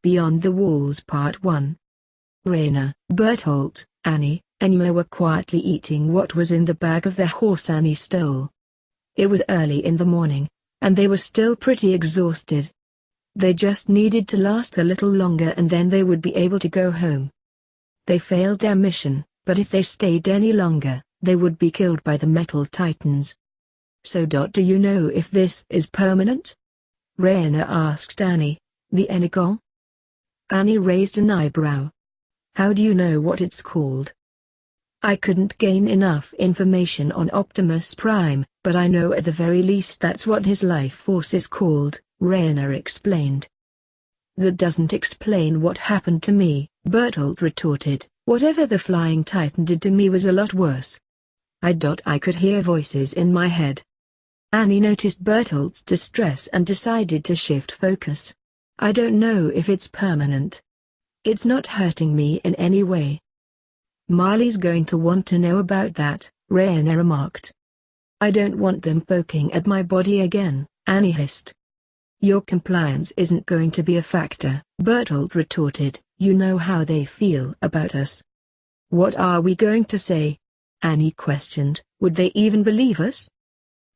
Beyond the Walls Part 1. Raina, Bertolt, Annie, and Yma were quietly eating what was in the bag of the horse Annie stole. It was early in the morning, and they were still pretty exhausted. They just needed to last a little longer and then they would be able to go home. They failed their mission, but if they stayed any longer, they would be killed by the metal titans. So do you know if this is permanent? Raina asked Annie, the Energon. Annie raised an eyebrow. How do you know what it's called? I couldn't gain enough information on Optimus Prime, but I know at the very least that's what his life force is called, Raina explained. That doesn't explain what happened to me, Bertolt retorted. Whatever the flying titan did to me was a lot worse. I could hear voices in my head. Annie noticed Bertolt's distress and decided to shift focus. I don't know if it's permanent. It's not hurting me in any way. Marley's going to want to know about that, Raina remarked. I don't want them poking at my body again, Annie hissed. Your compliance isn't going to be a factor, Bertolt retorted. You know how they feel about us. What are we going to say? Annie questioned. Would they even believe us?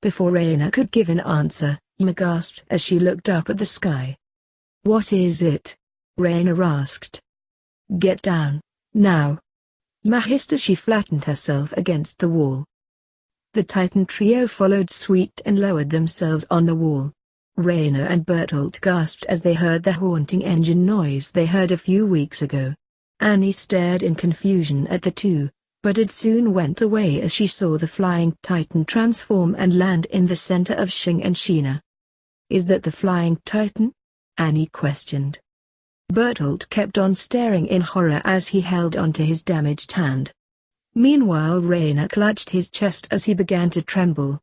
Before Raina could give an answer, Yma gasped as she looked up at the sky. What is it? Raina asked. Get down, now. Yma hissed as she flattened herself against the wall. The Titan trio followed suit and lowered themselves on the wall. Raina and Bertolt gasped as they heard the haunting engine noise they heard a few weeks ago. Annie stared in confusion at the two, but it soon went away as she saw the flying titan transform and land in the center of Xing and Sheena. Is that the flying titan? Annie questioned. Bertolt kept on staring in horror as he held onto his damaged hand. Meanwhile Raina clutched his chest as he began to tremble.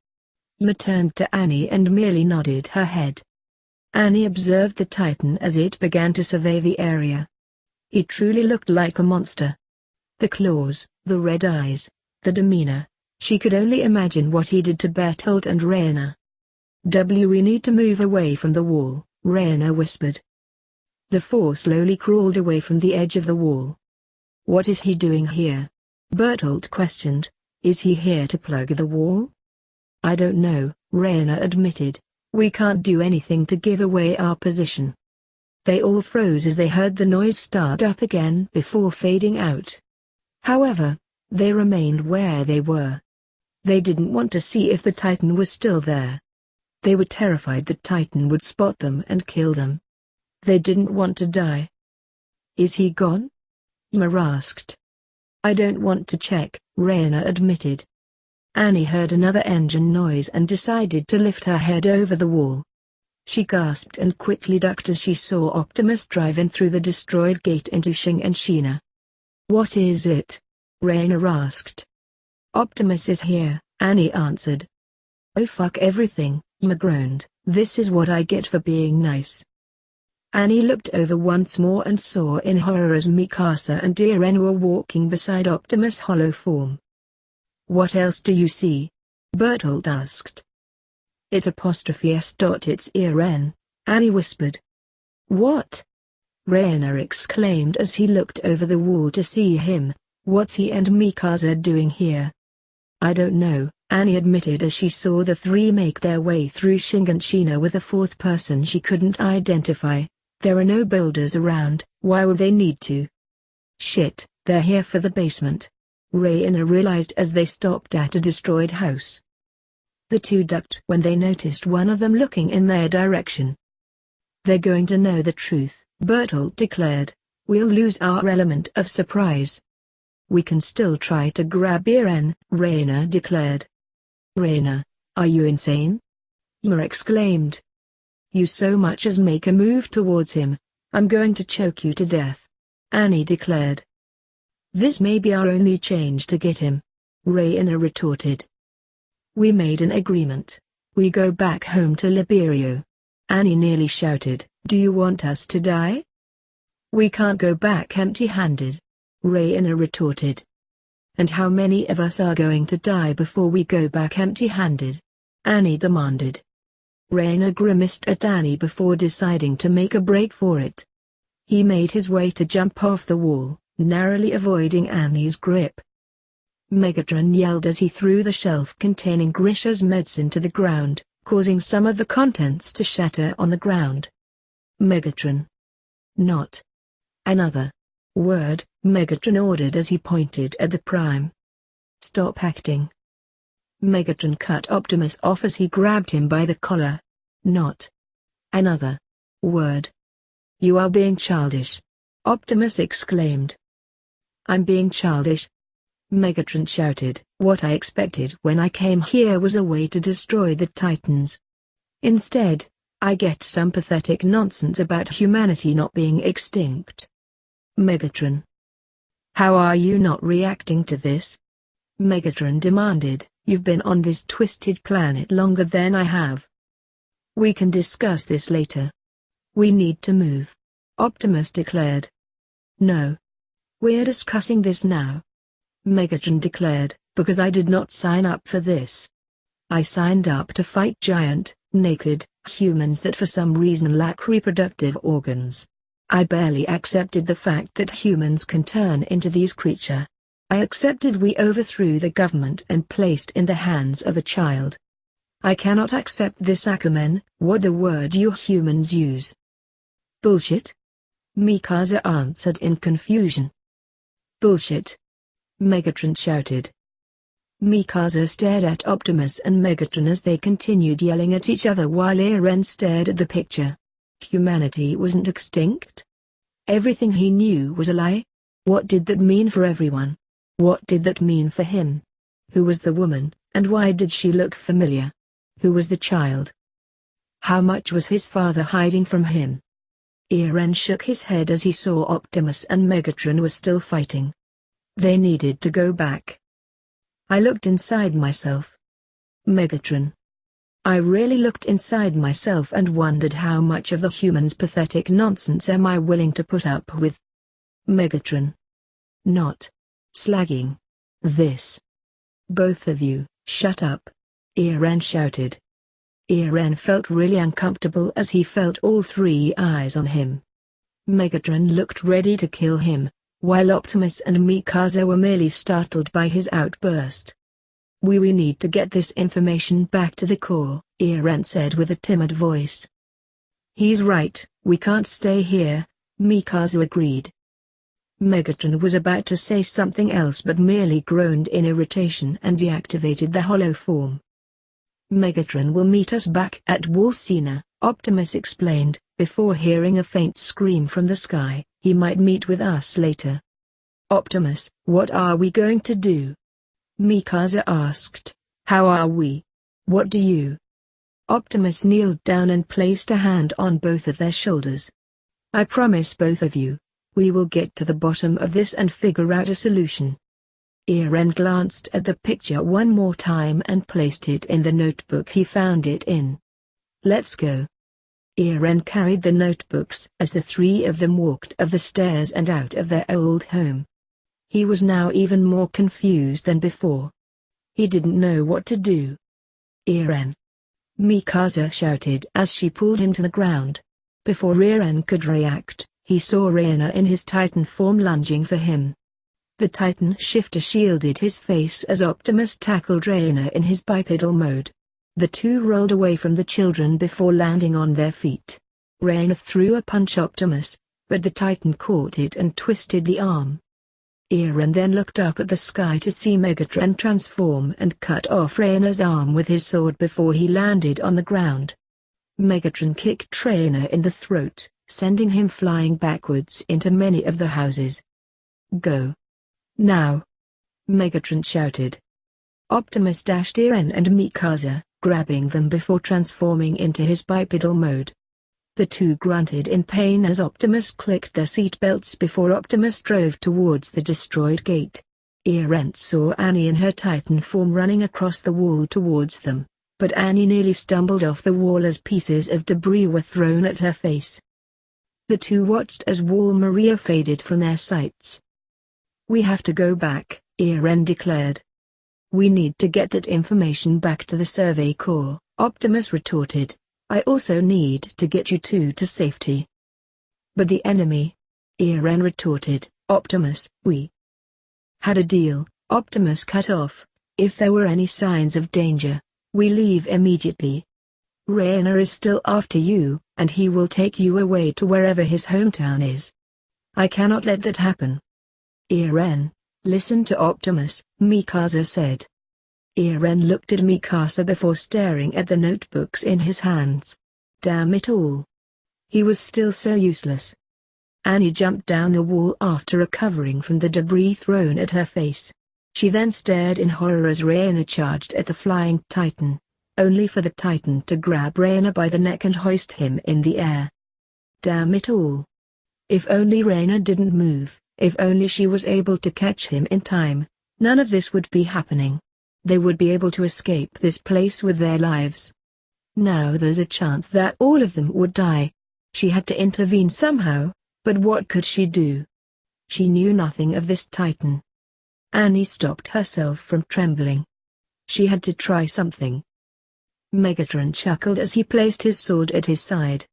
Yma turned to Annie and merely nodded her head. Annie observed the titan as it began to survey the area. It truly looked like a monster. The claws, the red eyes, the demeanor. She could only imagine what he did to Bertolt and Raina. We need to move away from the wall, Raina whispered. The four slowly crawled away from the edge of the wall. What is he doing here? Bertolt questioned. Is he here to plug the wall? I don't know, Raina admitted. We can't do anything to give away our position. They all froze as they heard the noise start up again before fading out. However, they remained where they were. They didn't want to see if the Titan was still there. They were terrified the Titan would spot them and kill them. They didn't want to die. Is he gone? Yma asked. I don't want to check, Raina admitted. Annie heard another engine noise and decided to lift her head over the wall. She gasped and quickly ducked as she saw Optimus drive in through the destroyed gate into Xing and Sheena. What is it? Raina asked. Optimus is here, Annie answered. Oh fuck everything, Yma groaned. This is what I get for being nice. Annie looked over once more and saw in horror as Mikasa and Eren were walking beside Optimus' hollow form. What else do you see? Bertolt asked. It's Eren, Annie whispered. What? Raina exclaimed as he looked over the wall to see him. What's he and Mikasa doing here? I don't know, Annie admitted as she saw the three make their way through Xing and Sheena with a fourth person she couldn't identify. There are no builders around, why would they need to? Shit, they're here for the basement. Raina realized as they stopped at a destroyed house. The two ducked when they noticed one of them looking in their direction. They're going to know the truth, Bertolt declared. We'll lose our element of surprise. We can still try to grab Eren, Raina declared. Raina, are you insane? Yma exclaimed. You so much as make a move towards him, I'm going to choke you to death, Annie declared. This may be our only change to get him, Raina retorted. We made an agreement. We go back home to Liberio. Annie nearly shouted. Do you want us to die? We can't go back empty-handed, Raina retorted. And how many of us are going to die before we go back empty-handed? Annie demanded. Raina grimaced at Annie before deciding to make a break for it. He made his way to jump off the wall, narrowly avoiding Annie's grip. Megatron yelled as he threw the shelf containing Grisha's medicine to the ground, causing some of the contents to shatter on the ground. Megatron. Not another word, Megatron ordered as he pointed at the Prime. Stop acting. Megatron cut Optimus off as he grabbed him by the collar. Not another word. You are being childish, Optimus exclaimed. I'm being childish? Megatron shouted. What I expected when I came here was a way to destroy the Titans. Instead, I get some pathetic nonsense about humanity not being extinct. Megatron. How are you not reacting to this? Megatron demanded. You've been on this twisted planet longer than I have. We can discuss this later. We need to move, Optimus declared. No. We're discussing this now, Megatron declared, because I did not sign up for this. I signed up to fight giant, naked, humans that for some reason lack reproductive organs. I barely accepted the fact that humans can turn into these creatures. I accepted we overthrew the government and placed in the hands of a child. I cannot accept this Aquaman, what the word you humans use. Bullshit? Mikasa answered in confusion. Bullshit. Megatron shouted. Mikasa stared at Optimus and Megatron as they continued yelling at each other while Eren stared at the picture. Humanity wasn't extinct? Everything he knew was a lie? What did that mean for everyone? What did that mean for him? Who was the woman, and why did she look familiar? Who was the child? How much was his father hiding from him? Eren shook his head as he saw Optimus and Megatron were still fighting. They needed to go back. I looked inside myself. Megatron. I really looked inside myself and wondered how much of the humans' pathetic nonsense am I willing to put up with. Megatron. Not slagging this. Both of you, shut up, Eren shouted. Eren felt really uncomfortable as he felt all three eyes on him. Megatron looked ready to kill him, while Optimus and Mikasa were merely startled by his outburst. We need to get this information back to the core, Eren said with a timid voice. He's right, we can't stay here, Mikasa agreed. Megatron was about to say something else but merely groaned in irritation and deactivated the hollow form. Megatron will meet us back at Walsena, Optimus explained, before hearing a faint scream from the sky. He might meet with us later. Optimus, what are we going to do? Mikasa asked. How are we? What do you? Optimus kneeled down and placed a hand on both of their shoulders. I promise both of you, we will get to the bottom of this and figure out a solution. Eren glanced at the picture one more time and placed it in the notebook he found it in. Let's go. Eren carried the notebooks as the three of them walked up the stairs and out of their old home. He was now even more confused than before. He didn't know what to do. Eren! Mikasa shouted as she pulled him to the ground. Before Eren could react, he saw Reina in his Titan form lunging for him. The Titan shifter shielded his face as Optimus tackled Reina in his bipedal mode. The two rolled away from the children before landing on their feet. Reina threw a punch Optimus, but the Titan caught it and twisted the arm. Eren then looked up at the sky to see Megatron transform and cut off Reina's arm with his sword before he landed on the ground. Megatron kicked Reina in the throat, sending him flying backwards into many of the houses. Go. Now. Megatron shouted. Optimus dashed Eren and Mikasa, grabbing them before transforming into his bipedal mode. The two grunted in pain as Optimus clicked their seatbelts before Optimus drove towards the destroyed gate. Eren saw Annie in her Titan form running across the wall towards them, but Annie nearly stumbled off the wall as pieces of debris were thrown at her face. The two watched as Wall Maria faded from their sights. We have to go back, Eren declared. We need to get that information back to the Survey Corps, Optimus retorted. I also need to get you two to safety. But the enemy? Eren retorted. Optimus, we had a deal. Optimus cut off. If there were any signs of danger, we leave immediately. Reina is still after you, and he will take you away to wherever his hometown is. I cannot let that happen. Eren, listen to Optimus, Mikasa said. Eren looked at Mikasa before staring at the notebooks in his hands. Damn it all. He was still so useless. Annie jumped down the wall after recovering from the debris thrown at her face. She then stared in horror as Reina charged at the flying titan, only for the titan to grab Reina by the neck and hoist him in the air. Damn it all. If only Reina didn't move, if only she was able to catch him in time, none of this would be happening. They would be able to escape this place with their lives. Now there's a chance that all of them would die. She had to intervene somehow, but what could she do? She knew nothing of this titan. Annie stopped herself from trembling. She had to try something. Megatron chuckled as he placed his sword at his side.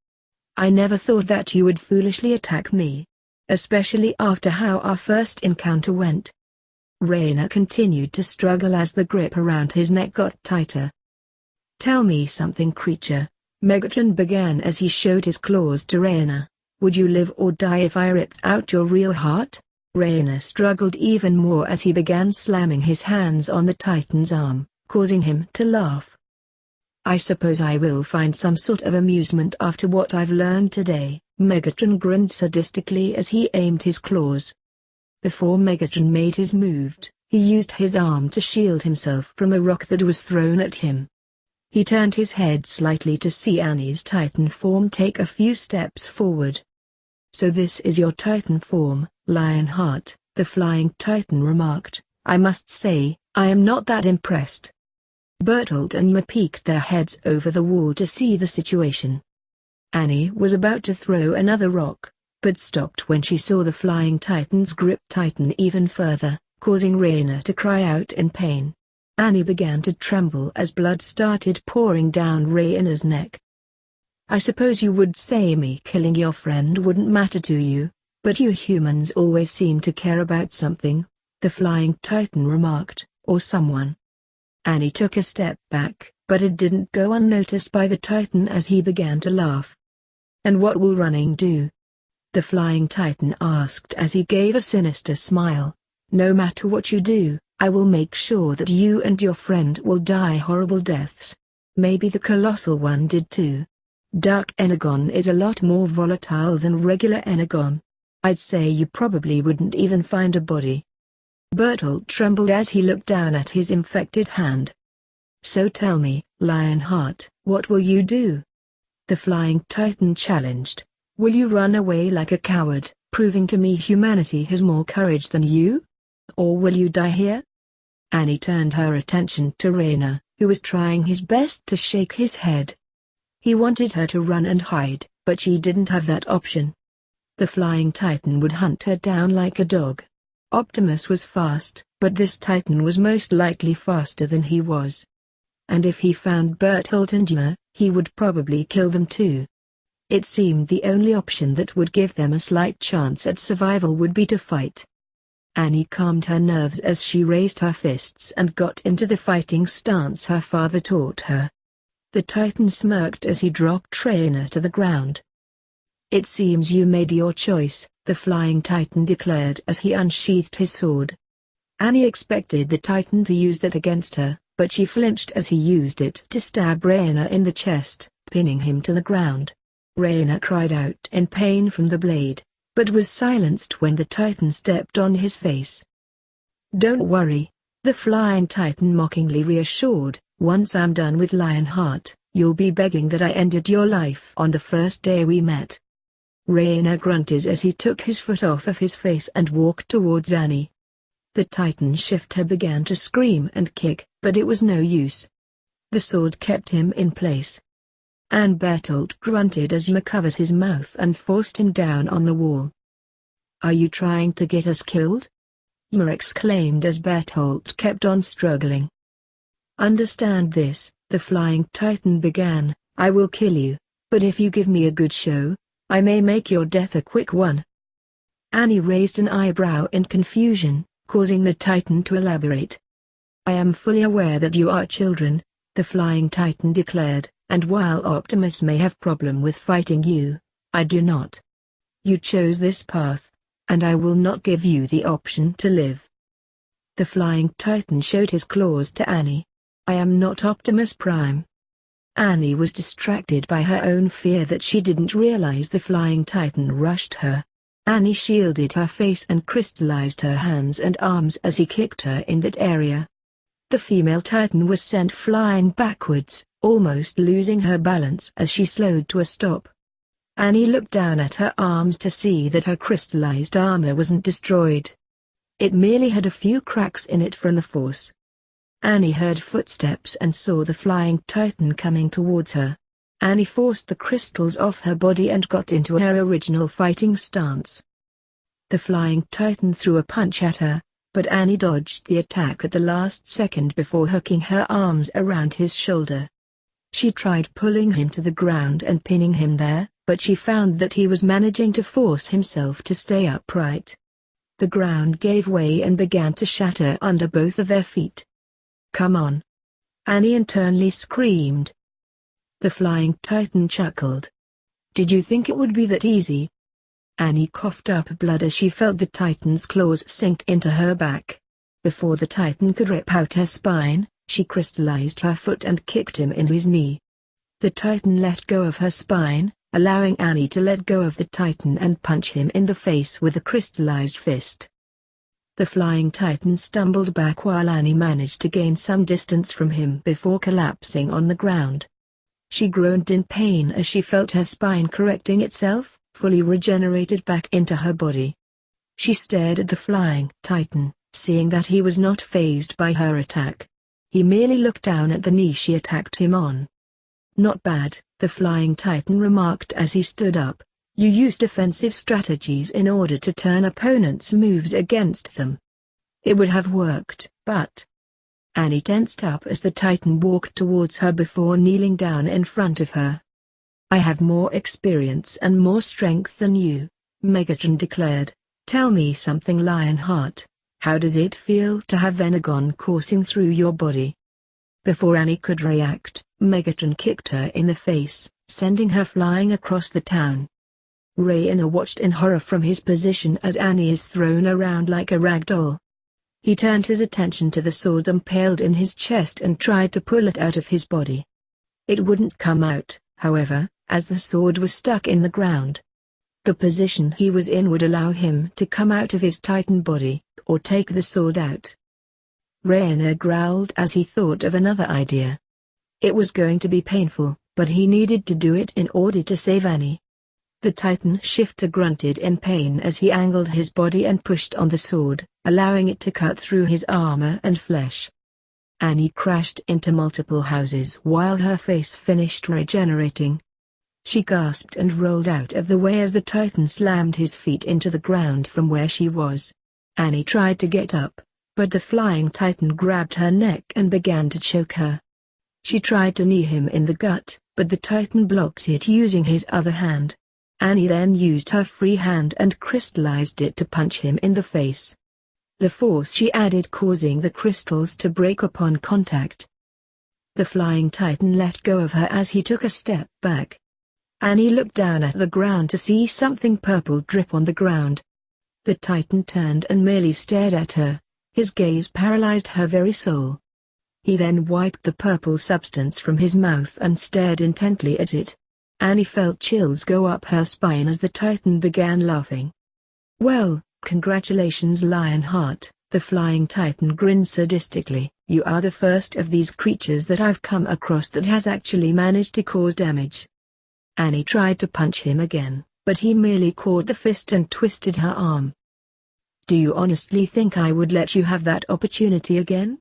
I never thought that you would foolishly attack me. Especially after how our first encounter went. Reina continued to struggle as the grip around his neck got tighter. Tell me something, creature, Megatron began as he showed his claws to Reina. Would you live or die if I ripped out your real heart? Reina struggled even more as he began slamming his hands on the Titan's arm, causing him to laugh. I suppose I will find some sort of amusement after what I've learned today, Megatron grinned sadistically as he aimed his claws. Before Megatron made his move, he used his arm to shield himself from a rock that was thrown at him. He turned his head slightly to see Annie's Titan form take a few steps forward. So this is your Titan form, Lionheart, the flying Titan remarked. I must say, I am not that impressed. Bertolt and Ymir peeked their heads over the wall to see the situation. Annie was about to throw another rock, but stopped when she saw the flying Titan's grip tighten even further, causing Reina to cry out in pain. Annie began to tremble as blood started pouring down Reina's neck. I suppose you would say me killing your friend wouldn't matter to you, but you humans always seem to care about something, the flying Titan remarked, or someone. Annie took a step back, but it didn't go unnoticed by the Titan as he began to laugh. And what will running do? The flying Titan asked as he gave a sinister smile. No matter what you do, I will make sure that you and your friend will die horrible deaths. Maybe the colossal one did too. Dark Energon is a lot more volatile than regular Energon. I'd say you probably wouldn't even find a body. Bertolt trembled as he looked down at his infected hand. So tell me, Lionheart, what will you do? The flying Titan challenged. Will you run away like a coward, proving to me humanity has more courage than you? Or will you die here? Annie turned her attention to Reina, who was trying his best to shake his head. He wanted her to run and hide, but she didn't have that option. The flying Titan would hunt her down like a dog. Optimus was fast, but this Titan was most likely faster than he was. And if he found Bertolt and Ymir, he would probably kill them too. It seemed the only option that would give them a slight chance at survival would be to fight. Annie calmed her nerves as she raised her fists and got into the fighting stance her father taught her. The Titan smirked as he dropped Reina to the ground. It seems you made your choice, the flying Titan declared as he unsheathed his sword. Annie expected the Titan to use that against her, but she flinched as he used it to stab Reina in the chest, pinning him to the ground. Reina cried out in pain from the blade, but was silenced when the Titan stepped on his face. Don't worry, the flying Titan mockingly reassured, once I'm done with Lionheart, you'll be begging that I ended your life on the first day we met. Reina grunted as he took his foot off of his face and walked towards Annie. The Titan shifter began to scream and kick, but it was no use. The sword kept him in place. And Bertolt grunted as Ymir covered his mouth and forced him down on the wall. Are you trying to get us killed? Ymir exclaimed as Bertolt kept on struggling. Understand this, the flying Titan began, I will kill you, but if you give me a good show, I may make your death a quick one." Annie raised an eyebrow in confusion, causing the Titan to elaborate. "I am fully aware that you are children," the Flying Titan declared, "and while Optimus may have problem with fighting you, I do not. You chose this path, and I will not give you the option to live." The Flying Titan showed his claws to Annie. "I am not Optimus Prime." Annie was distracted by her own fear that she didn't realize the Flying Titan rushed her. Annie shielded her face and crystallized her hands and arms as he kicked her in that area. The female Titan was sent flying backwards, almost losing her balance as she slowed to a stop. Annie looked down at her arms to see that her crystallized armor wasn't destroyed. It merely had a few cracks in it from the force. Annie heard footsteps and saw the Flying Titan coming towards her. Annie forced the crystals off her body and got into her original fighting stance. The Flying Titan threw a punch at her, but Annie dodged the attack at the last second before hooking her arms around his shoulder. She tried pulling him to the ground and pinning him there, but she found that he was managing to force himself to stay upright. The ground gave way and began to shatter under both of their feet. "Come on!" Annie internally screamed. The Flying Titan chuckled. "Did you think it would be that easy?" Annie coughed up blood as she felt the Titan's claws sink into her back. Before the Titan could rip out her spine, she crystallized her foot and kicked him in his knee. The Titan let go of her spine, allowing Annie to let go of the Titan and punch him in the face with a crystallized fist. The Flying Titan stumbled back while Annie managed to gain some distance from him before collapsing on the ground. She groaned in pain as she felt her spine correcting itself, fully regenerated back into her body. She stared at the Flying Titan, seeing that he was not fazed by her attack. He merely looked down at the knee she attacked him on. "Not bad," the Flying Titan remarked as he stood up. "You used defensive strategies in order to turn opponents' moves against them. It would have worked, but—" Annie tensed up as the Titan walked towards her before kneeling down in front of her. "I have more experience and more strength than you," Megatron declared. "Tell me something, Lionheart. How does it feel to have Venegon coursing through your body?" Before Annie could react, Megatron kicked her in the face, sending her flying across the town. Raina watched in horror from his position as Annie is thrown around like a rag doll. He turned his attention to the sword impaled in his chest and tried to pull it out of his body. It wouldn't come out, however, as the sword was stuck in the ground. The position he was in would allow him to come out of his Titan body, or take the sword out. Raina growled as he thought of another idea. It was going to be painful, but he needed to do it in order to save Annie. The Titan shifter grunted in pain as he angled his body and pushed on the sword, allowing it to cut through his armor and flesh. Annie crashed into multiple houses while her face finished regenerating. She gasped and rolled out of the way as the Titan slammed his feet into the ground from where she was. Annie tried to get up, but the Flying Titan grabbed her neck and began to choke her. She tried to knee him in the gut, but the Titan blocked it using his other hand. Annie then used her free hand and crystallized it to punch him in the face. The force she added causing the crystals to break upon contact. The Flying Titan let go of her as he took a step back. Annie looked down at the ground to see something purple drip on the ground. The Titan turned and merely stared at her. His gaze paralyzed her very soul. He then wiped the purple substance from his mouth and stared intently at it. Annie felt chills go up her spine as the Titan began laughing. "Well, congratulations, Lionheart," the Flying Titan grinned sadistically. "You are the first of these creatures that I've come across that has actually managed to cause damage." Annie tried to punch him again, but he merely caught the fist and twisted her arm. "Do you honestly think I would let you have that opportunity again?"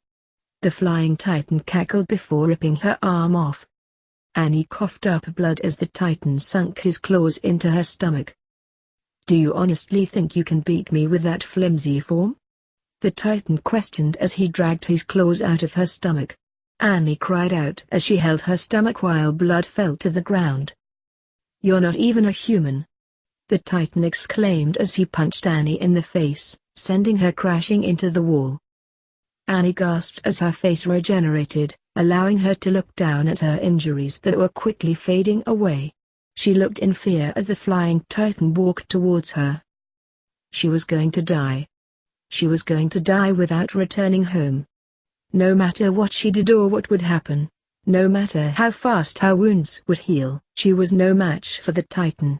The Flying Titan cackled before ripping her arm off. Annie coughed up blood as the Titan sunk his claws into her stomach. "Do you honestly think you can beat me with that flimsy form?" the Titan questioned as he dragged his claws out of her stomach. Annie cried out as she held her stomach while blood fell to the ground. "You're not even a human," the Titan exclaimed as he punched Annie in the face, sending her crashing into the wall. Annie gasped as her face regenerated, allowing her to look down at her injuries that were quickly fading away. She looked in fear as the flying Titan walked towards her. She was going to die. She was going to die without returning home. No matter what she did or what would happen, no matter how fast her wounds would heal, she was no match for the Titan.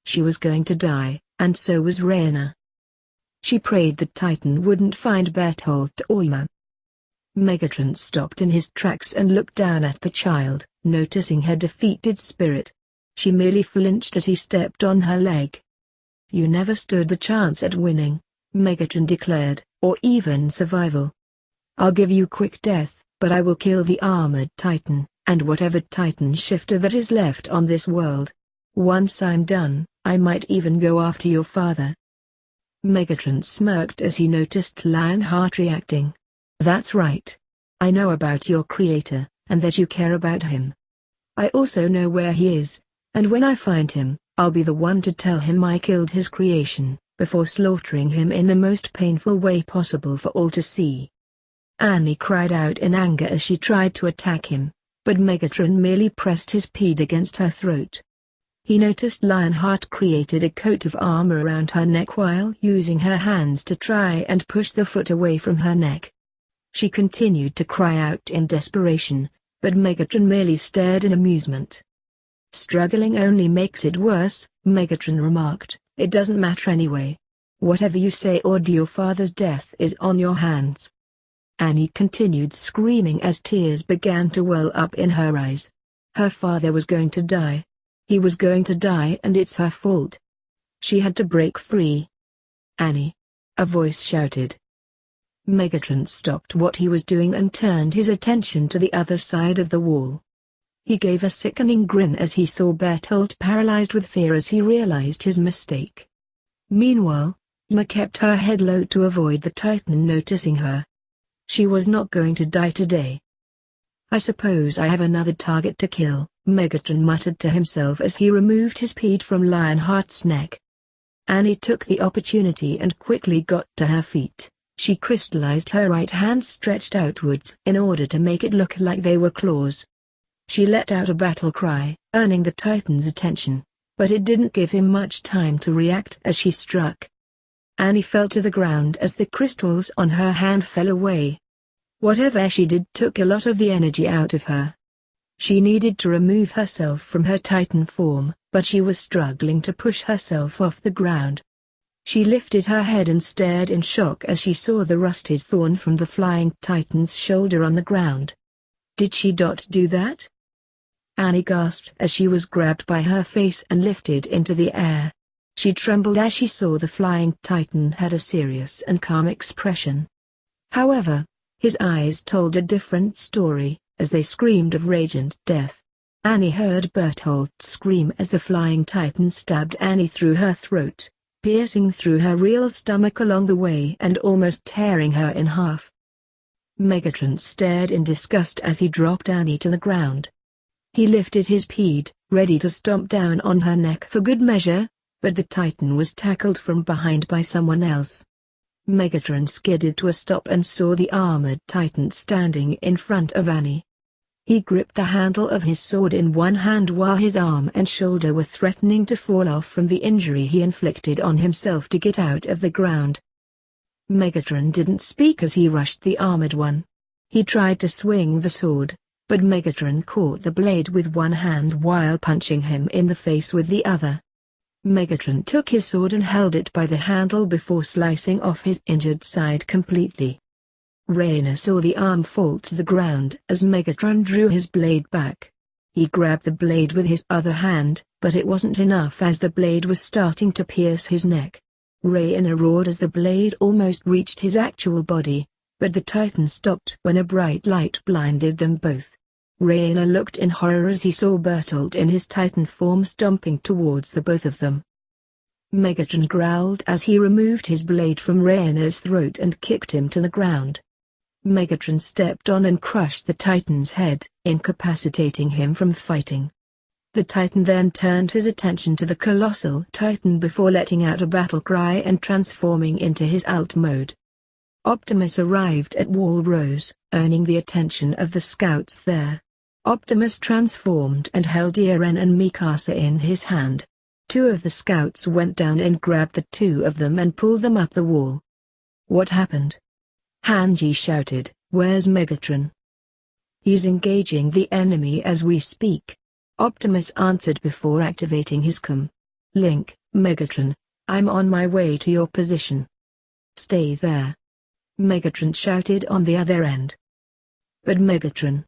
She was going to die, and so was Raina. She prayed the Titan wouldn't find Bertolt or Ima. Megatron stopped in his tracks and looked down at the child, noticing her defeated spirit. She merely flinched as he stepped on her leg. "You never stood a chance at winning," Megatron declared, "or even survival. I'll give you quick death, but I will kill the armored Titan, and whatever Titan shifter that is left on this world. Once I'm done, I might even go after your father." Megatron smirked as he noticed Lionheart reacting. "That's right. I know about your creator, and that you care about him. I also know where he is, and when I find him, I'll be the one to tell him I killed his creation, before slaughtering him in the most painful way possible for all to see." Annie cried out in anger as she tried to attack him, but Megatron merely pressed his ped against her throat. He noticed Lionheart created a coat of armor around her neck while using her hands to try and push the foot away from her neck. She continued to cry out in desperation, but Megatron merely stared in amusement. "Struggling only makes it worse," Megatron remarked. "It doesn't matter anyway. Whatever you say or do, your father's death is on your hands." Annie continued screaming as tears began to well up in her eyes. Her father was going to die. He was going to die, and it's her fault. She had to break free. "Annie!" a voice shouted. Megatron stopped what he was doing and turned his attention to the other side of the wall. He gave a sickening grin as he saw Bertolt paralyzed with fear as he realized his mistake. Meanwhile, Ima kept her head low to avoid the Titan noticing her. She was not going to die today. "I suppose I have another target to kill," Megatron muttered to himself as he removed his ped from Lionheart's neck. Annie took the opportunity and quickly got to her feet. She crystallized her right hand stretched outwards in order to make it look like they were claws. She let out a battle cry, earning the Titan's attention, but it didn't give him much time to react as she struck. Annie fell to the ground as the crystals on her hand fell away. Whatever she did took a lot of the energy out of her. She needed to remove herself from her Titan form, but she was struggling to push herself off the ground. She lifted her head and stared in shock as she saw the rusted thorn from the flying Titan's shoulder on the ground. Did she do that? Annie gasped as she was grabbed by her face and lifted into the air. She trembled as she saw the flying Titan had a serious and calm expression. However, his eyes told a different story, as they screamed of rage and death. Annie heard Bertolt scream as the flying Titan stabbed Annie through her throat, piercing through her real stomach along the way and almost tearing her in half. Megatron stared in disgust as he dropped Annie to the ground. He lifted his ped, ready to stomp down on her neck for good measure, but the Titan was tackled from behind by someone else. Megatron skidded to a stop and saw the armored Titan standing in front of Annie. He gripped the handle of his sword in one hand while his arm and shoulder were threatening to fall off from the injury he inflicted on himself to get out of the ground. Megatron didn't speak as he rushed the armored one. He tried to swing the sword, but Megatron caught the blade with one hand while punching him in the face with the other. Megatron took his sword and held it by the handle before slicing off his injured side completely. Raina saw the arm fall to the ground as Megatron drew his blade back. He grabbed the blade with his other hand, but it wasn't enough as the blade was starting to pierce his neck. Raina roared as the blade almost reached his actual body, but the Titan stopped when a bright light blinded them both. Raina looked in horror as he saw Bertolt in his Titan form stomping towards the both of them. Megatron growled as he removed his blade from Raina's throat and kicked him to the ground. Megatron stepped on and crushed the Titan's head, incapacitating him from fighting. The Titan then turned his attention to the colossal Titan before letting out a battle cry and transforming into his alt mode. Optimus arrived at Wall Rose, earning the attention of the scouts there. Optimus transformed and held Eren and Mikasa in his hand. Two of the scouts went down and grabbed the two of them and pulled them up the wall. What happened? Hanji shouted, "Where's Megatron?" "He's engaging the enemy as we speak," Optimus answered before activating his comm. "Link, Megatron, I'm on my way to your position. Stay there," Megatron shouted on the other end. "But Megatron,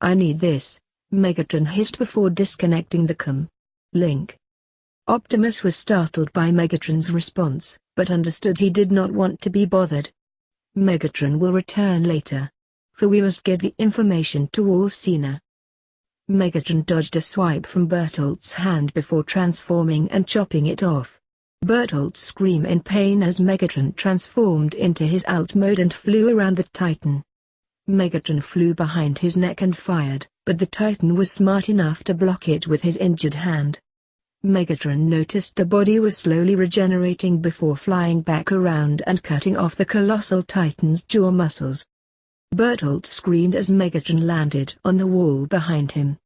I need this," Megatron hissed before disconnecting the comm. "Link." Optimus was startled by Megatron's response, but understood he did not want to be bothered. "Megatron will return later. For we must get the information to Alcina." Megatron dodged a swipe from Bertolt's hand before transforming and chopping it off. Bertolt screamed in pain as Megatron transformed into his alt mode and flew around the Titan. Megatron flew behind his neck and fired, but the Titan was smart enough to block it with his injured hand. Megatron noticed the body was slowly regenerating before flying back around and cutting off the colossal Titan's jaw muscles. Bertolt screamed as Megatron landed on the wall behind him.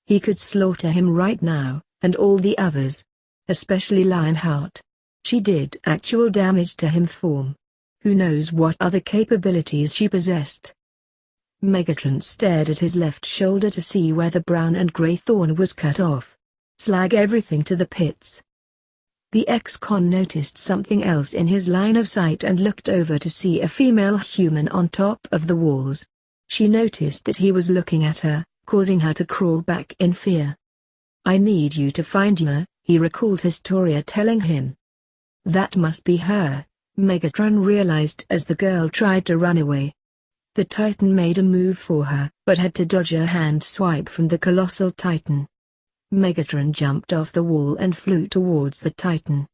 He could slaughter him right now, and all the others. Especially Lionheart. She did actual damage to him form. Who knows what other capabilities she possessed. Megatron stared at his left shoulder to see where the brown and gray thorn was cut off. Slag everything to the pits. The ex-con noticed something else in his line of sight and looked over to see a female human on top of the walls. She noticed that he was looking at her, causing her to crawl back in fear. "I need you to find her," he recalled Historia telling him. That must be her, Megatron realized as the girl tried to run away. The Titan made a move for her, but had to dodge a hand swipe from the colossal Titan. Megatron jumped off the wall and flew towards the Titan.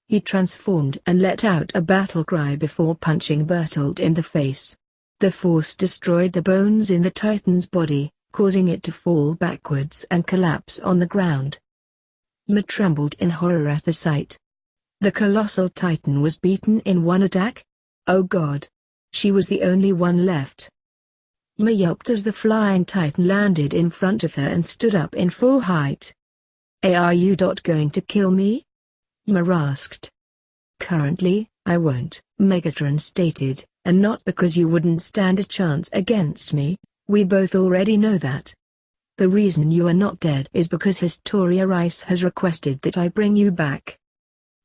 He transformed and let out a battle cry before punching Bertolt in the face. The force destroyed the bones in the Titan's body, causing it to fall backwards and collapse on the ground. Yma trembled in horror at the sight. The colossal Titan was beaten in one attack? Oh God! She was the only one left. Yma yelped as the flying Titan landed in front of her and stood up in full height. Are you going to kill me? Yma asked. Currently, I won't, Megatron stated, and not because you wouldn't stand a chance against me, we both already know that. The reason you are not dead is because Historia Rice has requested that I bring you back.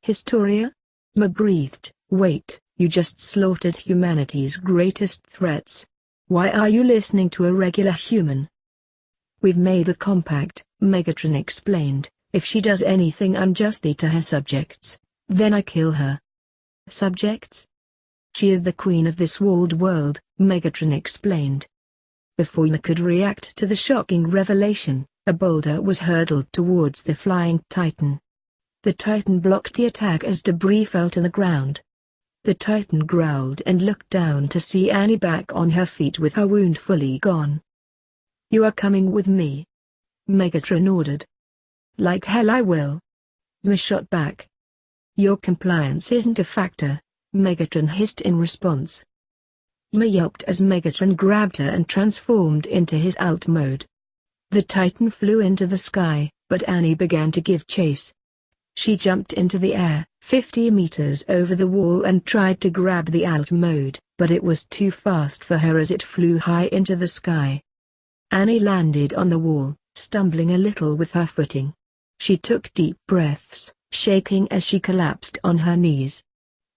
Historia? Yma breathed, wait, you just slaughtered humanity's greatest threats. Why are you listening to a regular human? We've made a compact, Megatron explained. If she does anything unjustly to her subjects, then I kill her. Subjects? She is the queen of this walled world, Megatron explained. Before Yma could react to the shocking revelation, a boulder was hurled towards the flying Titan. The Titan blocked the attack as debris fell to the ground. The Titan growled and looked down to see Annie back on her feet with her wound fully gone. You are coming with me? Megatron ordered. Like hell I will. Yma shot back. Your compliance isn't a factor, Megatron hissed in response. Yma yelped as Megatron grabbed her and transformed into his alt mode. The Titan flew into the sky, but Annie began to give chase. She jumped into the air, 50 meters over the wall and tried to grab the alt mode, but it was too fast for her as it flew high into the sky. Annie landed on the wall, stumbling a little with her footing. She took deep breaths, shaking as she collapsed on her knees.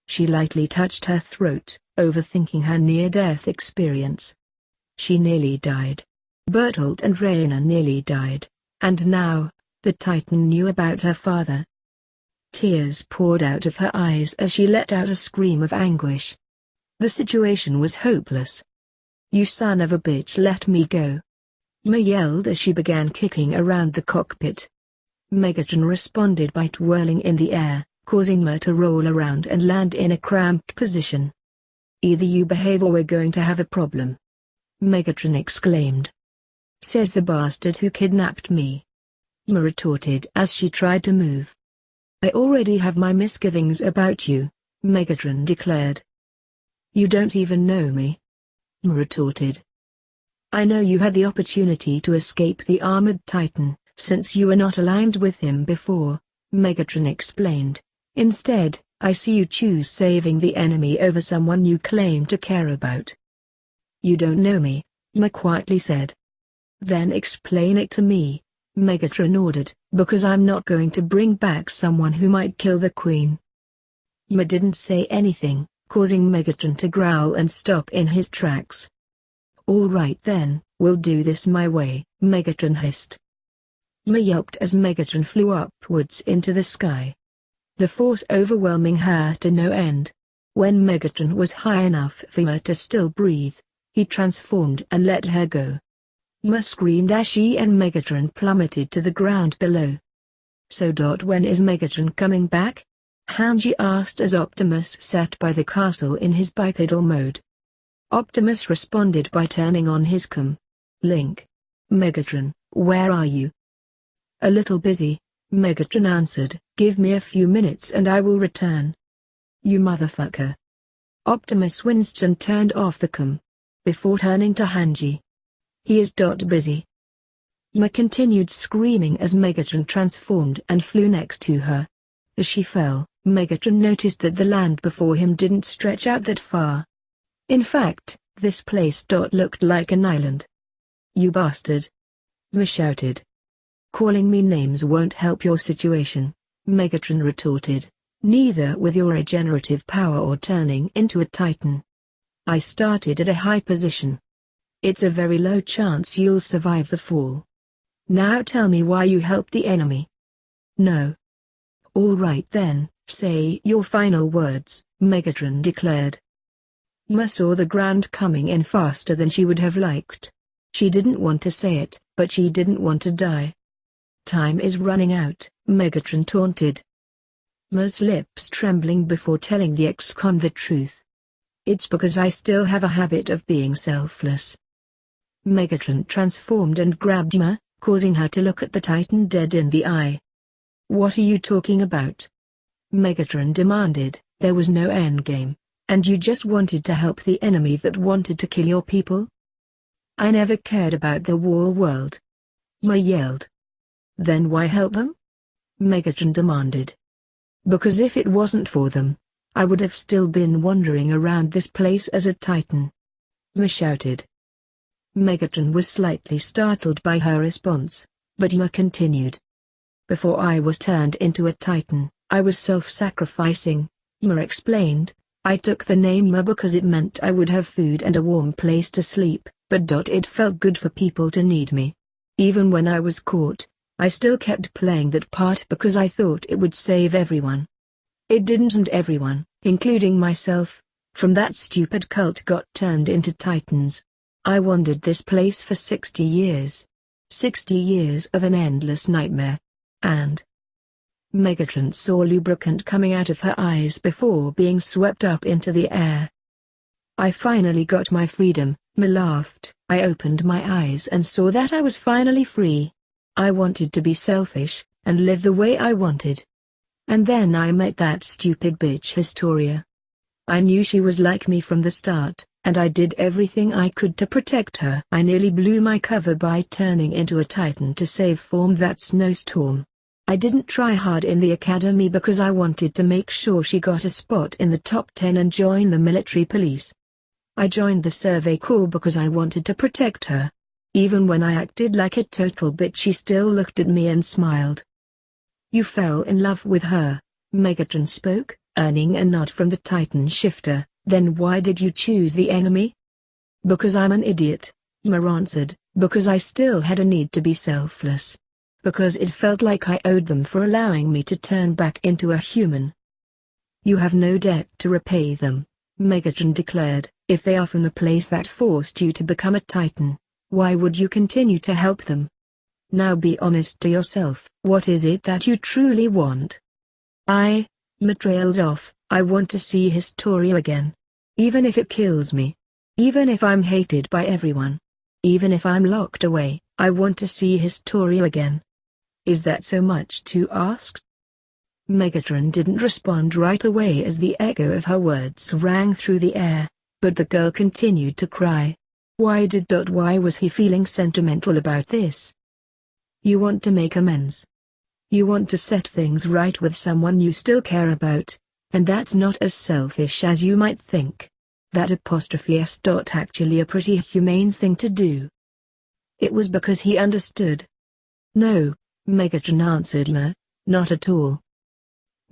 She lightly touched her throat, overthinking her near-death experience. She nearly died. Bertolt and Reina nearly died. And now, the Titan knew about her father. Tears poured out of her eyes as she let out a scream of anguish. The situation was hopeless. You son of a bitch, let me go. Yma yelled as she began kicking around the cockpit. Megatron responded by twirling in the air, causing Yma to roll around and land in a cramped position. Either you behave or we're going to have a problem. Megatron exclaimed. Says the bastard who kidnapped me. Yuma retorted as she tried to move. I already have my misgivings about you, Megatron declared. You don't even know me. Yuma retorted. I know you had the opportunity to escape the armored titan, since you were not aligned with him before, Megatron explained. Instead, I see you choose saving the enemy over someone you claim to care about. You don't know me, Yuma quietly said. Then explain it to me, Megatron ordered, because I'm not going to bring back someone who might kill the Queen. Yuma didn't say anything, causing Megatron to growl and stop in his tracks. All right then, we'll do this my way, Megatron hissed. Yuma yelped as Megatron flew upwards into the sky, the force overwhelming her to no end. When Megatron was high enough for Yuma to still breathe, he transformed and let her go. Yuma screamed as she and Megatron plummeted to the ground below. So when is Megatron coming back? Hanji asked as Optimus sat by the castle in his bipedal mode. Optimus responded by turning on his link. Megatron, where are you? A little busy, Megatron answered. Give me a few minutes and I will return. You motherfucker. Optimus winced and turned off the before turning to Hanji. He is busy. Yuma continued screaming as Megatron transformed and flew next to her. As she fell, Megatron noticed that the land before him didn't stretch out that far. In fact, this place looked like an island. You bastard! Yuma shouted. Calling me names won't help your situation, Megatron retorted. Neither with your regenerative power or turning into a titan. I started at a high position. It's a very low chance you'll survive the fall. Now tell me why you helped the enemy. No. All right then, say your final words, Megatron declared. Yuma saw the ground coming in faster than she would have liked. She didn't want to say it, but she didn't want to die. Time is running out, Megatron taunted. Yuma's lips trembling before telling the ex-con the truth. It's because I still have a habit of being selfless. Megatron transformed and grabbed Yuma, causing her to look at the Titan dead in the eye. What are you talking about? Megatron demanded. There was no endgame, and you just wanted to help the enemy that wanted to kill your people? I never cared about the wall world. Yuma yelled. Then why help them? Megatron demanded. Because if it wasn't for them, I would have still been wandering around this place as a Titan. Yuma shouted. Megatron was slightly startled by her response, but Yuma continued. Before I was turned into a Titan, I was self-sacrificing, Yuma explained. I took the name Yuma because it meant I would have food and a warm place to sleep, but it felt good for people to need me. Even when I was caught, I still kept playing that part because I thought it would save everyone. It didn't, and everyone, including myself, from that stupid cult got turned into Titans. I wandered this place for 60 years. 60 years of an endless nightmare. And Megatron saw lubricant coming out of her eyes before being swept up into the air. I finally got my freedom, Yuma laughed. I opened my eyes and saw that I was finally free. I wanted to be selfish, and live the way I wanted. And then I met that stupid bitch Historia. I knew she was like me from the start, and I did everything I could to protect her. I nearly blew my cover by turning into a Titan to save from that snowstorm. I didn't try hard in the academy because I wanted to make sure she got a spot in the top 10 and join the military police. I joined the Survey Corps because I wanted to protect her. Even when I acted like a total bitch, she still looked at me and smiled. You fell in love with her, Megatron spoke, earning a nod from the Titan shifter. Then why did you choose the enemy? Because I'm an idiot, Yuma answered. Because I still had a need to be selfless. Because it felt like I owed them for allowing me to turn back into a human. You have no debt to repay them, Megatron declared. If they are from the place that forced you to become a Titan, why would you continue to help them? Now be honest to yourself. What is it that you truly want? Yuma trailed off. I want to see Historia again. Even if it kills me. Even if I'm hated by everyone. Even if I'm locked away, I want to see Historia again. Is that so much to ask? Megatron didn't respond right away as the echo of her words rang through the air, but the girl continued to cry. Why was he feeling sentimental about this? You want to make amends. You want to set things right with someone you still care about, and that's not as selfish as you might think. That ''s actually a pretty humane thing to do. It was because he understood. No, Megatron answered Yma, not at all.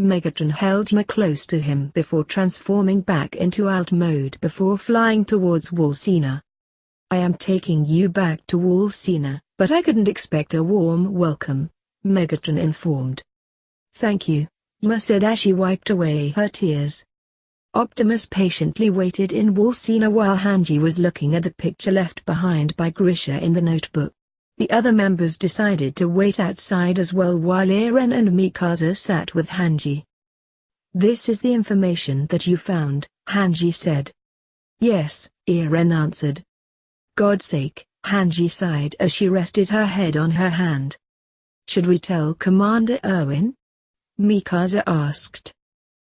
Megatron held Yma close to him before transforming back into alt mode before flying towards Wolcina. I am taking you back to Wolcina, but I couldn't expect a warm welcome, Megatron informed. Thank you, Yma said as she wiped away her tears. Optimus patiently waited in Wolcina while Hanji was looking at the picture left behind by Grisha in the notebook. The other members decided to wait outside as well while Eren and Mikasa sat with Hanji. This is the information that you found, Hanji said. Yes, Eren answered. God's sake, Hanji sighed as she rested her head on her hand. Should we tell Commander Erwin? Mikasa asked.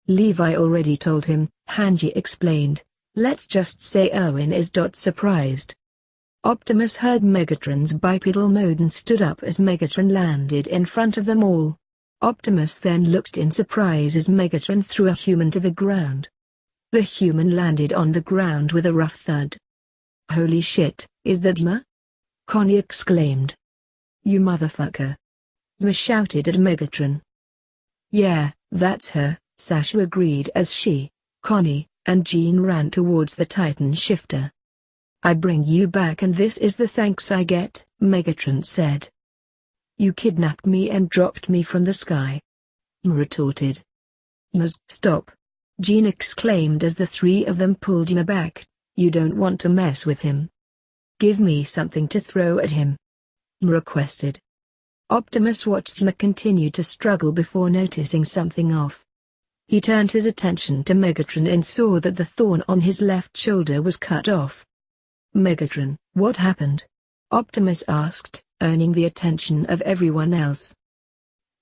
Levi already told him, Hanji explained. Let's just say Erwin is surprised. Optimus heard Megatron's bipedal mode and stood up as Megatron landed in front of them all. Optimus then looked in surprise as Megatron threw a human to the ground. The human landed on the ground with a rough thud. Holy shit, is that Yma? Connie exclaimed. You motherfucker. Yma shouted at Megatron. Yeah, that's her, Sasha agreed as she, Connie, and Jean ran towards the Titan shifter. I bring you back and this is the thanks I get, Megatron said. You kidnapped me and dropped me from the sky. Yma retorted. Stop. Jean exclaimed as the three of them pulled Yma back. You don't want to mess with him. Give me something to throw at him. Yma requested. Optimus watched Yma continue to struggle before noticing something off. He turned his attention to Megatron and saw that the thorn on his left shoulder was cut off. Megatron, what happened? Optimus asked, earning the attention of everyone else.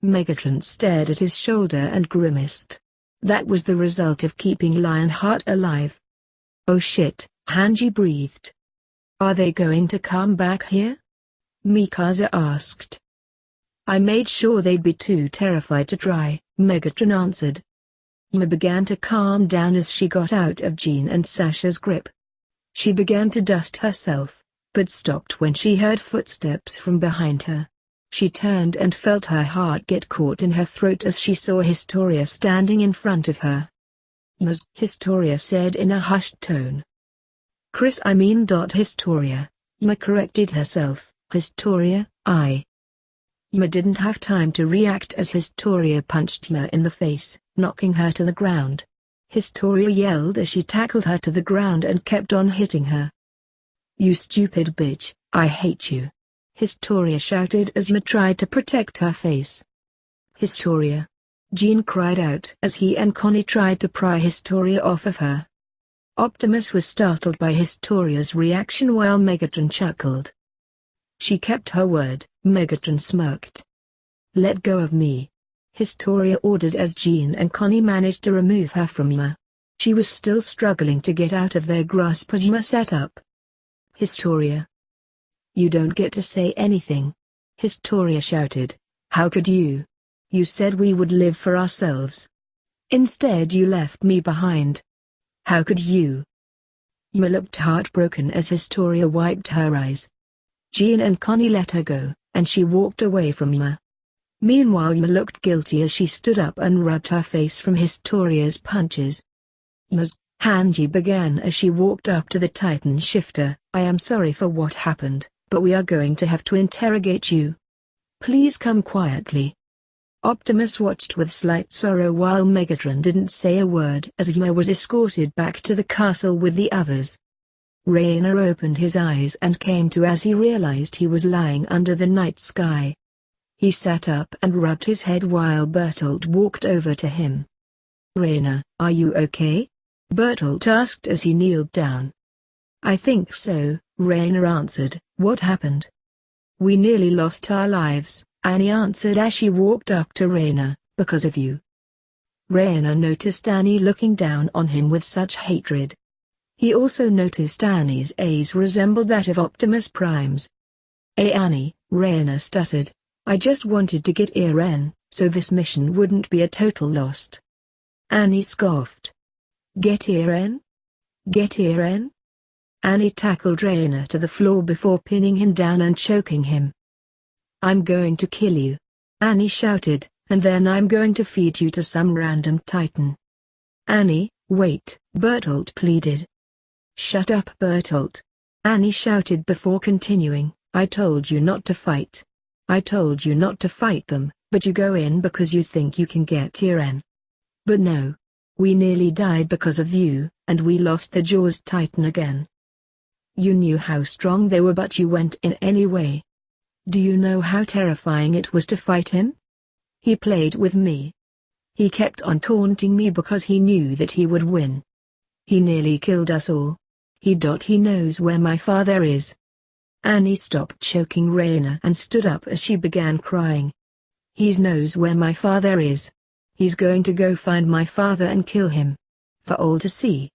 Megatron stared at his shoulder and grimaced. That was the result of keeping Lionheart alive. Oh shit, Hanji breathed. Are they going to come back here? Mikasa asked. I made sure they'd be too terrified to try, Megatron answered. Yma began to calm down as she got out of Jean and Sasha's grip. She began to dust herself, but stopped when she heard footsteps from behind her. She turned and felt her heart get caught in her throat as she saw Historia standing in front of her. Historia said in a hushed tone. Historia. Yma corrected herself. Historia, Yma didn't have time to react as Historia punched Yma in the face, knocking her to the ground. Historia yelled as she tackled her to the ground and kept on hitting her. You stupid bitch, I hate you. Historia shouted as Yma tried to protect her face. Historia. Jean cried out as he and Connie tried to pry Historia off of her. Optimus was startled by Historia's reaction while Megatron chuckled. She kept her word, Megatron smirked. Let go of me. Historia ordered as Jean and Connie managed to remove her from Yma. She was still struggling to get out of their grasp as Yma sat up. Historia. You don't get to say anything. Historia shouted. How could you? You said we would live for ourselves. Instead you left me behind. How could you? Yma looked heartbroken as Historia wiped her eyes. Jean and Connie let her go, and she walked away from Yma. Meanwhile Yma looked guilty as she stood up and rubbed her face from Historia's punches. Hanji began as she walked up to the Titan shifter. I am sorry for what happened, but we are going to have to interrogate you. Please come quietly. Optimus watched with slight sorrow while Megatron didn't say a word as Yma was escorted back to the castle with the others. Rainer opened his eyes and came to as he realized he was lying under the night sky. He sat up and rubbed his head while Bertolt walked over to him. Rainer, are you okay? Bertolt asked as he kneeled down. I think so, Rainer answered. What happened? We nearly lost our lives, Annie answered as she walked up to Raina, because of you. Raina noticed Annie looking down on him with such hatred. He also noticed Annie's eyes resembled that of Optimus Prime's. Annie, Raina stuttered. I just wanted to get Eren, so this mission wouldn't be a total loss. Annie scoffed. Get Eren? Get Eren? Annie tackled Raina to the floor before pinning him down and choking him. I'm going to kill you. Annie shouted, and then I'm going to feed you to some random titan. Annie, wait, Bertolt pleaded. Shut up, Bertolt. Annie shouted before continuing, I told you not to fight. I told you not to fight them, but you go in because you think you can get Eren. But no. We nearly died because of you, and we lost the Jaws Titan again. You knew how strong they were but you went in anyway. Do you know how terrifying it was to fight him? He played with me. He kept on taunting me because he knew that he would win. He nearly killed us all. He knows where my father is. Annie stopped choking Raina and stood up as she began crying. He knows where my father is. He's going to go find my father and kill him. For all to see.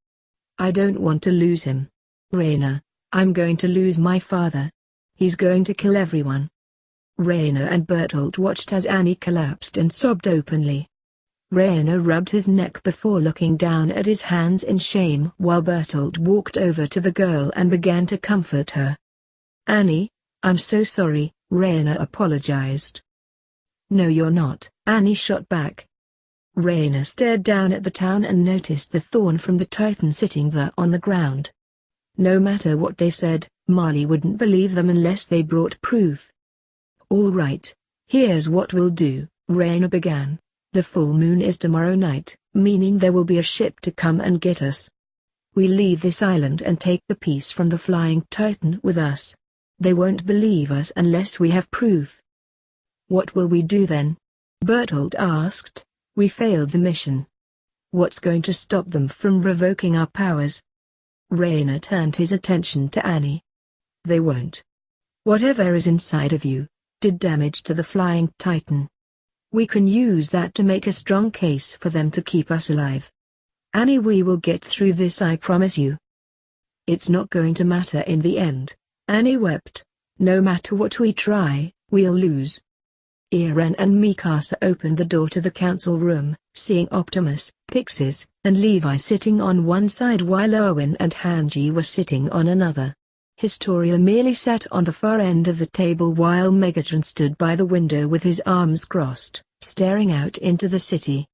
I don't want to lose him. Raina, I'm going to lose my father. He's going to kill everyone. Raina and Bertolt watched as Annie collapsed and sobbed openly. Raina rubbed his neck before looking down at his hands in shame while Bertolt walked over to the girl and began to comfort her. Annie, I'm so sorry, Raina apologized. No you're not, Annie shot back. Raina stared down at the town and noticed the thorn from the Titan sitting there on the ground. No matter what they said, Marley wouldn't believe them unless they brought proof. All right, here's what we'll do, Raina began. The full moon is tomorrow night, meaning there will be a ship to come and get us. We leave this island and take the piece from the flying Titan with us. They won't believe us unless we have proof. What will we do then? Bertolt asked. We failed the mission. What's going to stop them from revoking our powers? Raina turned his attention to Annie. They won't. Whatever is inside of you did damage to the flying Titan. We can use that to make a strong case for them to keep us alive. Annie, we will get through this, I promise you. It's not going to matter in the end, Annie wept. No matter what we try, we'll lose. Eren and Mikasa opened the door to the council room, seeing Optimus, Pixis, and Levi sitting on one side while Owen and Hanji were sitting on another. Historia merely sat on the far end of the table while Megatron stood by the window with his arms crossed, staring out into the city.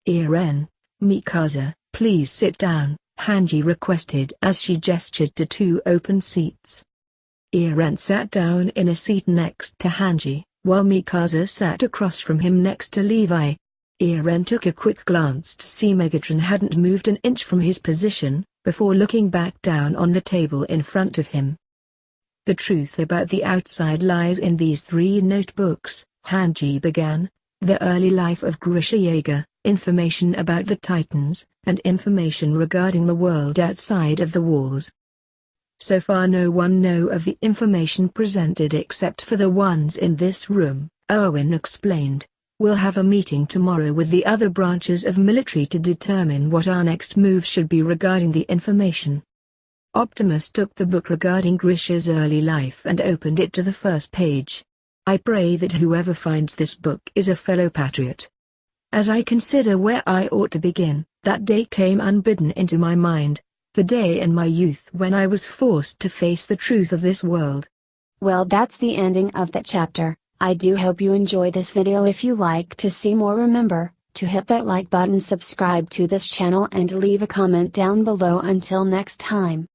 Eren, Mikasa, please sit down, Hanji requested as she gestured to two open seats. Eren sat down in a seat next to Hanji, while Mikasa sat across from him next to Levi. Eren took a quick glance to see Megatron hadn't moved an inch from his position, before looking back down on the table in front of him. The truth about the outside lies in these 3 notebooks, Hanji began. The early life of Grisha Yeager, information about the Titans, and information regarding the world outside of the walls. So far no one knows of the information presented except for the ones in this room, Owen explained. We'll have a meeting tomorrow with the other branches of military to determine what our next move should be regarding the information. Optimus took the book regarding Grisha's early life and opened it to the first page. I pray that whoever finds this book is a fellow patriot. As I consider where I ought to begin, that day came unbidden into my mind, the day in my youth when I was forced to face the truth of this world. Well, that's the ending of that chapter. I do hope you enjoy this video. If you like to see more, remember to hit that like button, subscribe to this channel and leave a comment down below. Until next time.